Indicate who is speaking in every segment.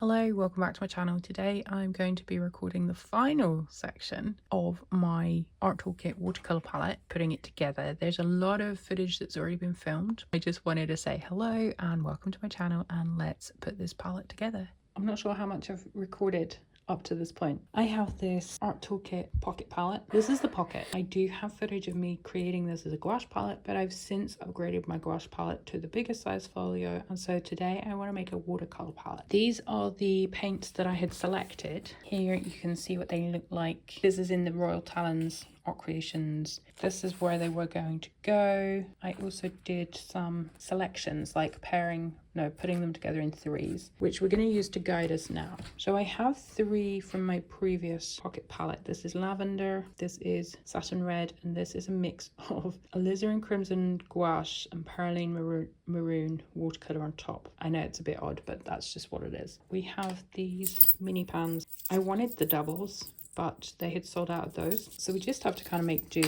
Speaker 1: Hello, welcome back to my channel. Today I'm going to be recording the final section of my Art Toolkit watercolour palette, putting it together. There's a lot of footage that's already been filmed. I just wanted to say hello and welcome to my channel, and let's put this palette together. I'm not sure how much I've recorded up to this point. I have this Art Toolkit Pocket Palette. This is the Pocket. I do have footage of me creating this as a gouache palette, but I've since upgraded my gouache palette to the bigger size folio, and so today I want to make a watercolor palette. These are the paints that I had selected. Here you can see what they look like. This is in the Royal Talons Art Creations. This is where they were going to go. I also did some selections, like putting them together in threes, which we're going to use to guide us now. So I have three from my previous pocket palette. This is lavender, this is satin red, and this is a mix of alizarin crimson gouache and perylene maroon watercolor on top. I know it's a bit odd, but that's just what it is. We have these mini pans. I wanted the doubles, but they had sold out of those, so we just have to kind of make do.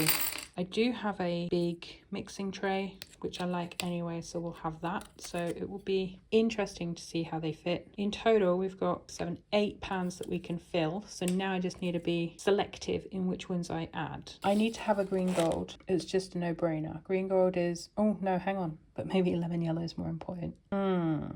Speaker 1: I do have a big mixing tray, which I like anyway, so we'll have that. So it will be interesting to see how they fit. In total, we've got 8 pans that we can fill. So now I just need to be selective in which ones I add. I need to have a green gold. It's just a no-brainer. Green gold is, oh no, hang on. But maybe lemon yellow is more important.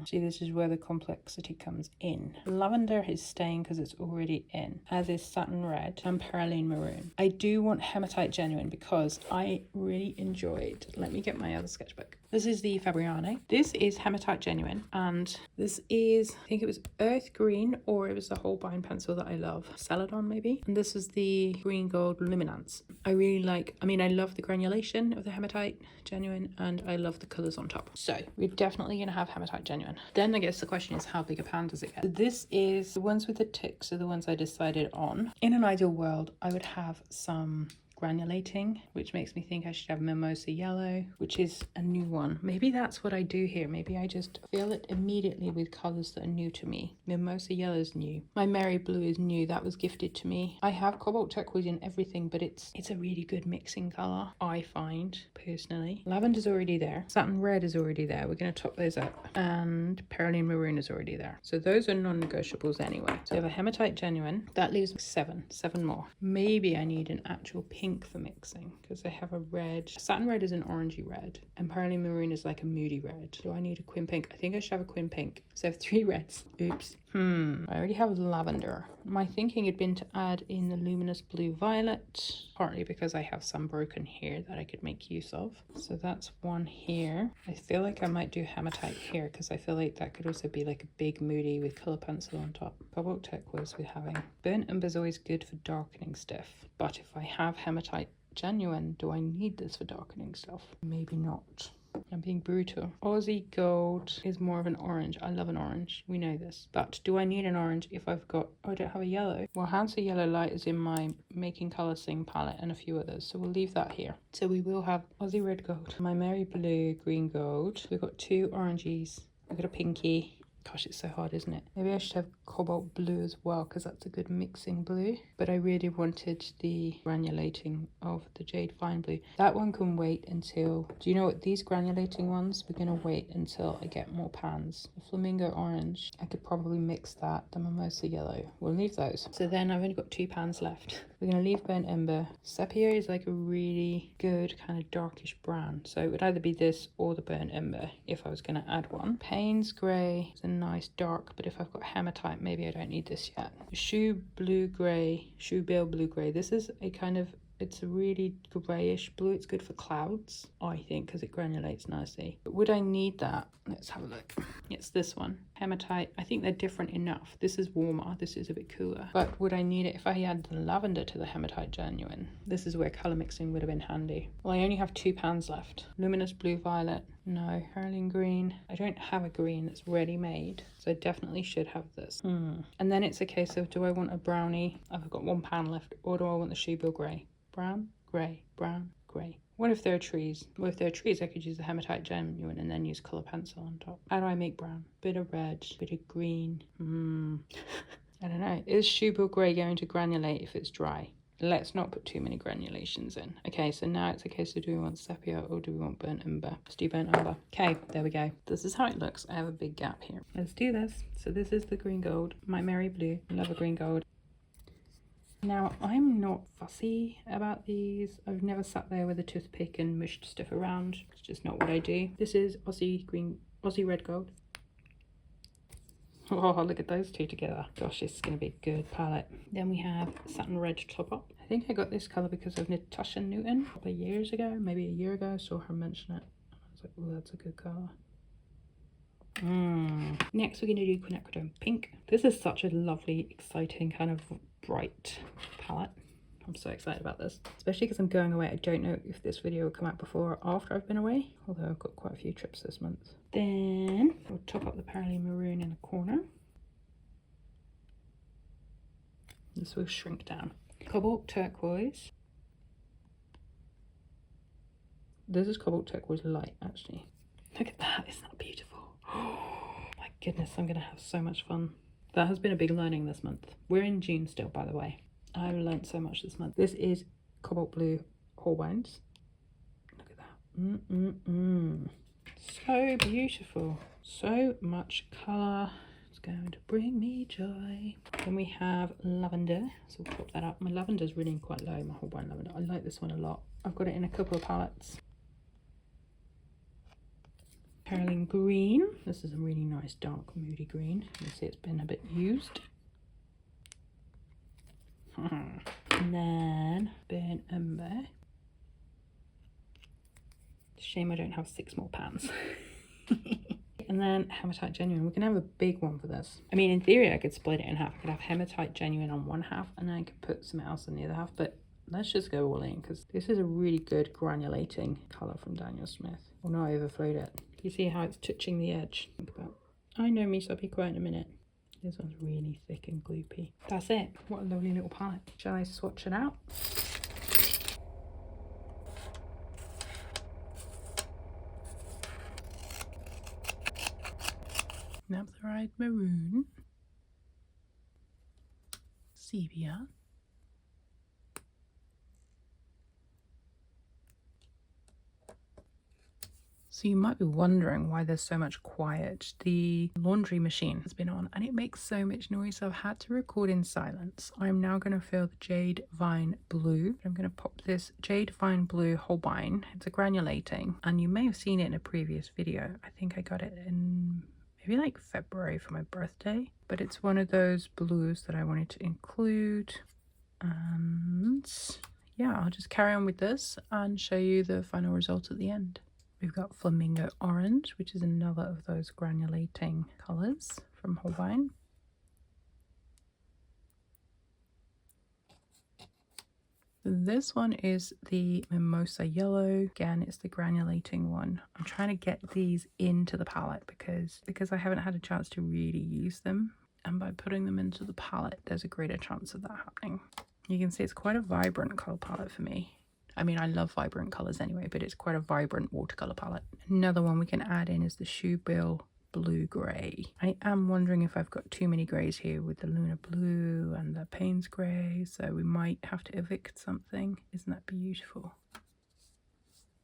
Speaker 1: See, this is where the complexity comes in. Lavender is staying because it's already in, as is satin red and perylene maroon. I do want hematite genuine because I really enjoyed, let me get my other sketchbook. This is the Fabriano. This is hematite genuine, and this is, I think it was earth green, or it was the Holbein pencil that I love. Celadon maybe. And this is the green gold luminance. I really like, I love the granulation of the hematite genuine, and I love the colours on top. So we're definitely going to have hematite genuine. Then I guess the question is, how big a pan does it get? This is the ones with the ticks are the ones I decided on. In an ideal world, I would have some granulating, which makes me think I should have mimosa yellow, which is a new one. Maybe that's what I do here. Maybe I just fill it immediately with colors that are new to me. Mimosa yellow is new. My Mary blue is new. That was gifted to me. I have cobalt turquoise in everything, but it's a really good mixing color, I find personally. Lavender's already there. Satin red is already there. We're going to top those up. And perylene maroon is already there. So those are non-negotiables anyway. So we have a hematite genuine. That leaves seven more. Maybe I need an actual pink for mixing, because I have a red. Satin red is an orangey red, and perylene maroon is like a moody red. Do I need a quin pink? I think I should have a quin pink. So I have 3 reds. Oops. I already have lavender. My thinking had been to add in the luminous blue violet, partly because I have some broken here that I could make use of. So that's one here. I feel like I might do hematite here, because I feel like that could also be like a big moody with colour pencil on top. Cobalt turquoise we're having. Burnt umber is always good for darkening stuff, but if I have hematite genuine, do I need this for darkening stuff? Maybe not. I'm being brutal. Aussie gold is more of an orange. I love an orange. We know this. But do I need an orange if I don't have a yellow? Well, Hansa Yellow Light is in my Making Colour Sing palette and a few others. So we'll leave that here. So we will have Aussie red gold. My Mary blue green gold. We've got 2 oranges. We've got a pinky. Gosh, it's so hard, isn't it? Maybe I should have cobalt blue as well, because that's a good mixing blue. But I really wanted the granulating of the jade fine blue. That one can wait until, do you know what, these granulating ones, we're going to wait until I get more pans. The flamingo orange, I could probably mix that. The mimosa yellow, we'll leave those. So then I've only got 2 pans left. We're going to leave burnt umber. Sepia is like a really good kind of darkish brown. So it would either be this or the burnt umber if I was going to add one. Payne's grey is a nice dark, but if I've got hematite, maybe I don't need this yet. Shoe blue grey, shoe bill blue grey. This is a kind of, it's a really greyish blue. It's good for clouds, I think, because it granulates nicely. But would I need that? Let's have a look. It's this one. Hematite. I think they're different enough. This is warmer. This is a bit cooler. But would I need it if I add the lavender to the hematite genuine? This is where colour mixing would have been handy. Well, I only have 2 pans left. Luminous blue violet. No. Perylene green. I don't have a green that's ready made, so I definitely should have this. And then it's a case of, do I want a brownie? I've got 1 pan left. Or do I want the shoe bill grey? Brown, grey, brown, grey. What if there are trees? Well, if there are trees, I could use the hematite genuine and then use colour pencil on top. How do I make brown? Bit of red, bit of green. I don't know. Is shoe bill grey going to granulate if it's dry? let's not put too many granulations in. Okay, so now it's a case of, do we want sepia or do we want burnt umber? Let's do burnt umber. Okay, there we go. This is how it looks. I have a big gap here. Let's do this. So this is the green gold, my Merry Blue. I love a green gold. Now, I'm not fussy about these. I've never sat there with a toothpick and mushed stuff around. It's just not what I do. This is Aussie red gold. Oh, look at those two together. Gosh, this is going to be a good palette. Then we have satin red top up. I think I got this colour because of Natasha Newton a couple of years ago, maybe a year ago. I saw her mention it. I was like, oh, that's a good colour. Next, we're going to do quinacridone pink. This is such a lovely, exciting, kind of bright palette. I'm so excited about this, especially because I'm going away. I don't know if this video will come out before or after I've been away, although I've got quite a few trips this month. Then we'll top up the Parallel Maroon in the corner. This will shrink down. Cobalt Turquoise. This is Cobalt Turquoise Light, actually. Look at that, isn't that beautiful? Oh my goodness, I'm gonna have so much fun. That has been a big learning this month. We're in June still, by the way. I've learned so much this month. This is Cobalt Blue Holbeins. Look at that. So beautiful. So much colour. It's going to bring me joy. Then we have lavender. So we'll top that up. My lavender's running quite low, my Holbein lavender. I like this one a lot. I've got it in a couple of palettes. Caroline green. This is a really nice dark moody green. You see it's been a bit used. And then burnt umber. Shame I don't have 6 more pans. And then hematite genuine. We can have a big one for this. I mean, in theory I could split it in half. I could have hematite genuine on one half and then I could put something else on the other half, but let's just go all in because this is a really good granulating colour from Daniel Smith. Well, not overflowed it. You see how it's touching the edge? Think about. I know me, so I'll be quiet in a minute. This one's really thick and gloopy. That's it. What a lovely little palette. Shall I swatch it out? Naphthalite maroon, sepia, so you might be wondering why there's so much quiet. The laundry machine has been on and it makes so much noise, so I've had to record in silence. I'm now going to fill the Jade Vine Blue. I'm going to pop this Jade Vine Blue Holbein. It's a granulating and you may have seen it in a previous video. I think I got it in maybe like February for my birthday, but it's one of those blues that I wanted to include. And yeah, I'll just carry on with this and show you the final result at the end. We've got Flamingo Orange, which is another of those granulating colours from Holbein. This one is the Mimosa Yellow. Again, it's the granulating one. I'm trying to get these into the palette because I haven't had a chance to really use them. And by putting them into the palette, there's a greater chance of that happening. You can see it's quite a vibrant colour palette for me. I mean, I love vibrant colours anyway, but it's quite a vibrant watercolour palette. Another one we can add in is the Shoe Bill Blue Grey. I am wondering if I've got too many greys here with the Luna Blue and the Payne's Grey, so we might have to evict something. Isn't that beautiful?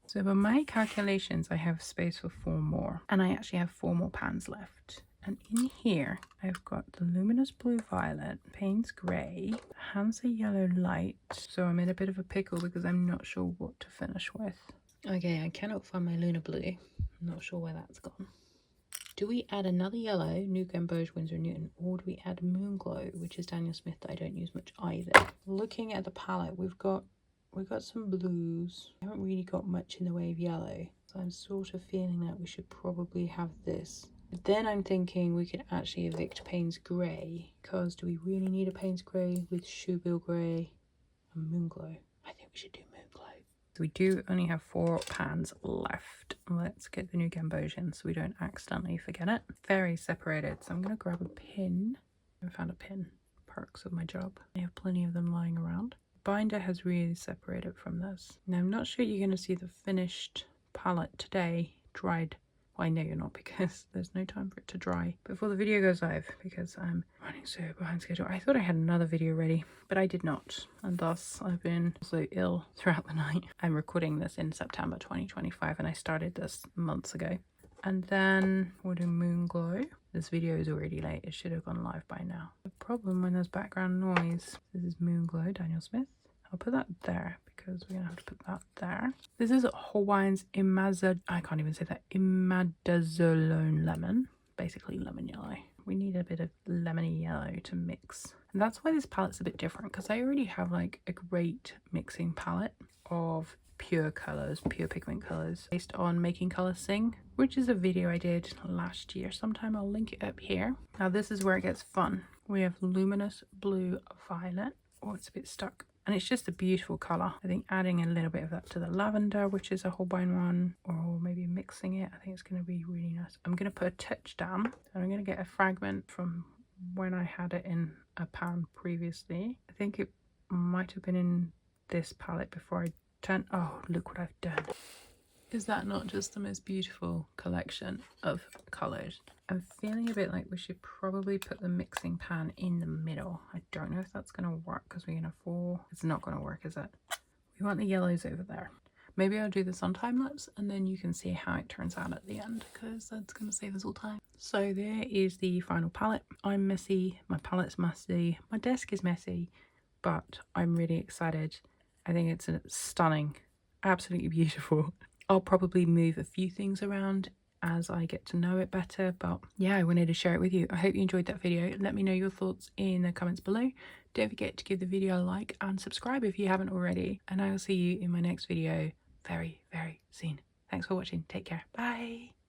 Speaker 1: So by my calculations, I have space for 4 more, and I actually have 4 more pans left. And in here, I've got the Luminous Blue Violet, Payne's Grey, Hansa Yellow Light. So I'm in a bit of a pickle because I'm not sure what to finish with. Okay, I cannot find my Luna Blue. I'm not sure where that's gone. Do we add another yellow, New Gamboge, Winsor Newton, or do we add Moonglow, which is Daniel Smith that I don't use much either? Looking at the palette, we've got some blues. We haven't really got much in the way of yellow, so I'm sort of feeling that we should probably have this. But then I'm thinking we could actually evict Payne's Grey, because do we really need a Payne's Grey with Shoebill Grey and Moonglow? I think we should do Moonglow. So we do only have 4 pans left. Let's get the New Gamboge in so we don't accidentally forget it. Very separated, so I'm going to grab a pin. I found a pin. Perks of my job. I have plenty of them lying around. Binder has really separated from this. Now I'm not sure you're going to see the finished palette today, dried. Well, I know you're not because there's no time for it to dry before the video goes live because I'm running so behind schedule. I thought I had another video ready, but I did not. And thus I've been also ill throughout the night. I'm recording this in September 2025 and I started this months ago. And then we'll do Moon Glow. This video is already late. It should have gone live by now. The problem when there's background noise. This is Moon Glow, Daniel Smith. I'll put that there because we're gonna have to put that there. This is Hawaiian's I can't even say that. Imidazolone lemon. Basically lemon yellow. We need a bit of lemony yellow to mix. And that's why this palette's a bit different because I already have like a great mixing palette of pure colors, pure pigment colors based on Making Color Sing, which is a video I did last year sometime. I'll link it up here. Now this is where it gets fun. We have Luminous Blue Violet. Oh, it's a bit stuck. And it's just a beautiful color. I think adding a little bit of that to the lavender, which is a Holbein one, or maybe mixing it, I think it's going to be really nice. I'm going to put a touch down and I'm going to get a fragment from when I had it in a pan previously. I think it might have been in this palette before I turned. Oh, look what I've done. Is that not just the most beautiful collection of colors? I'm feeling a bit like we should probably put the mixing pan in the middle. I don't know if that's going to work because we're going to fall. It's not going to work, is it? We want the yellows over there. Maybe I'll do this on time lapse and then you can see how it turns out at the end because that's going to save us all time. So there is the final palette. I'm messy, my palette's messy, my desk is messy, but I'm really excited. I think it's a stunning, absolutely beautiful. I'll probably move a few things around as I get to know it better, but yeah, I wanted to share it with you. I hope you enjoyed that video. Let me know your thoughts in the comments below. Don't forget to give the video a like and subscribe if you haven't already, and I will see you in my next video very, very soon. Thanks for watching. Take care. Bye.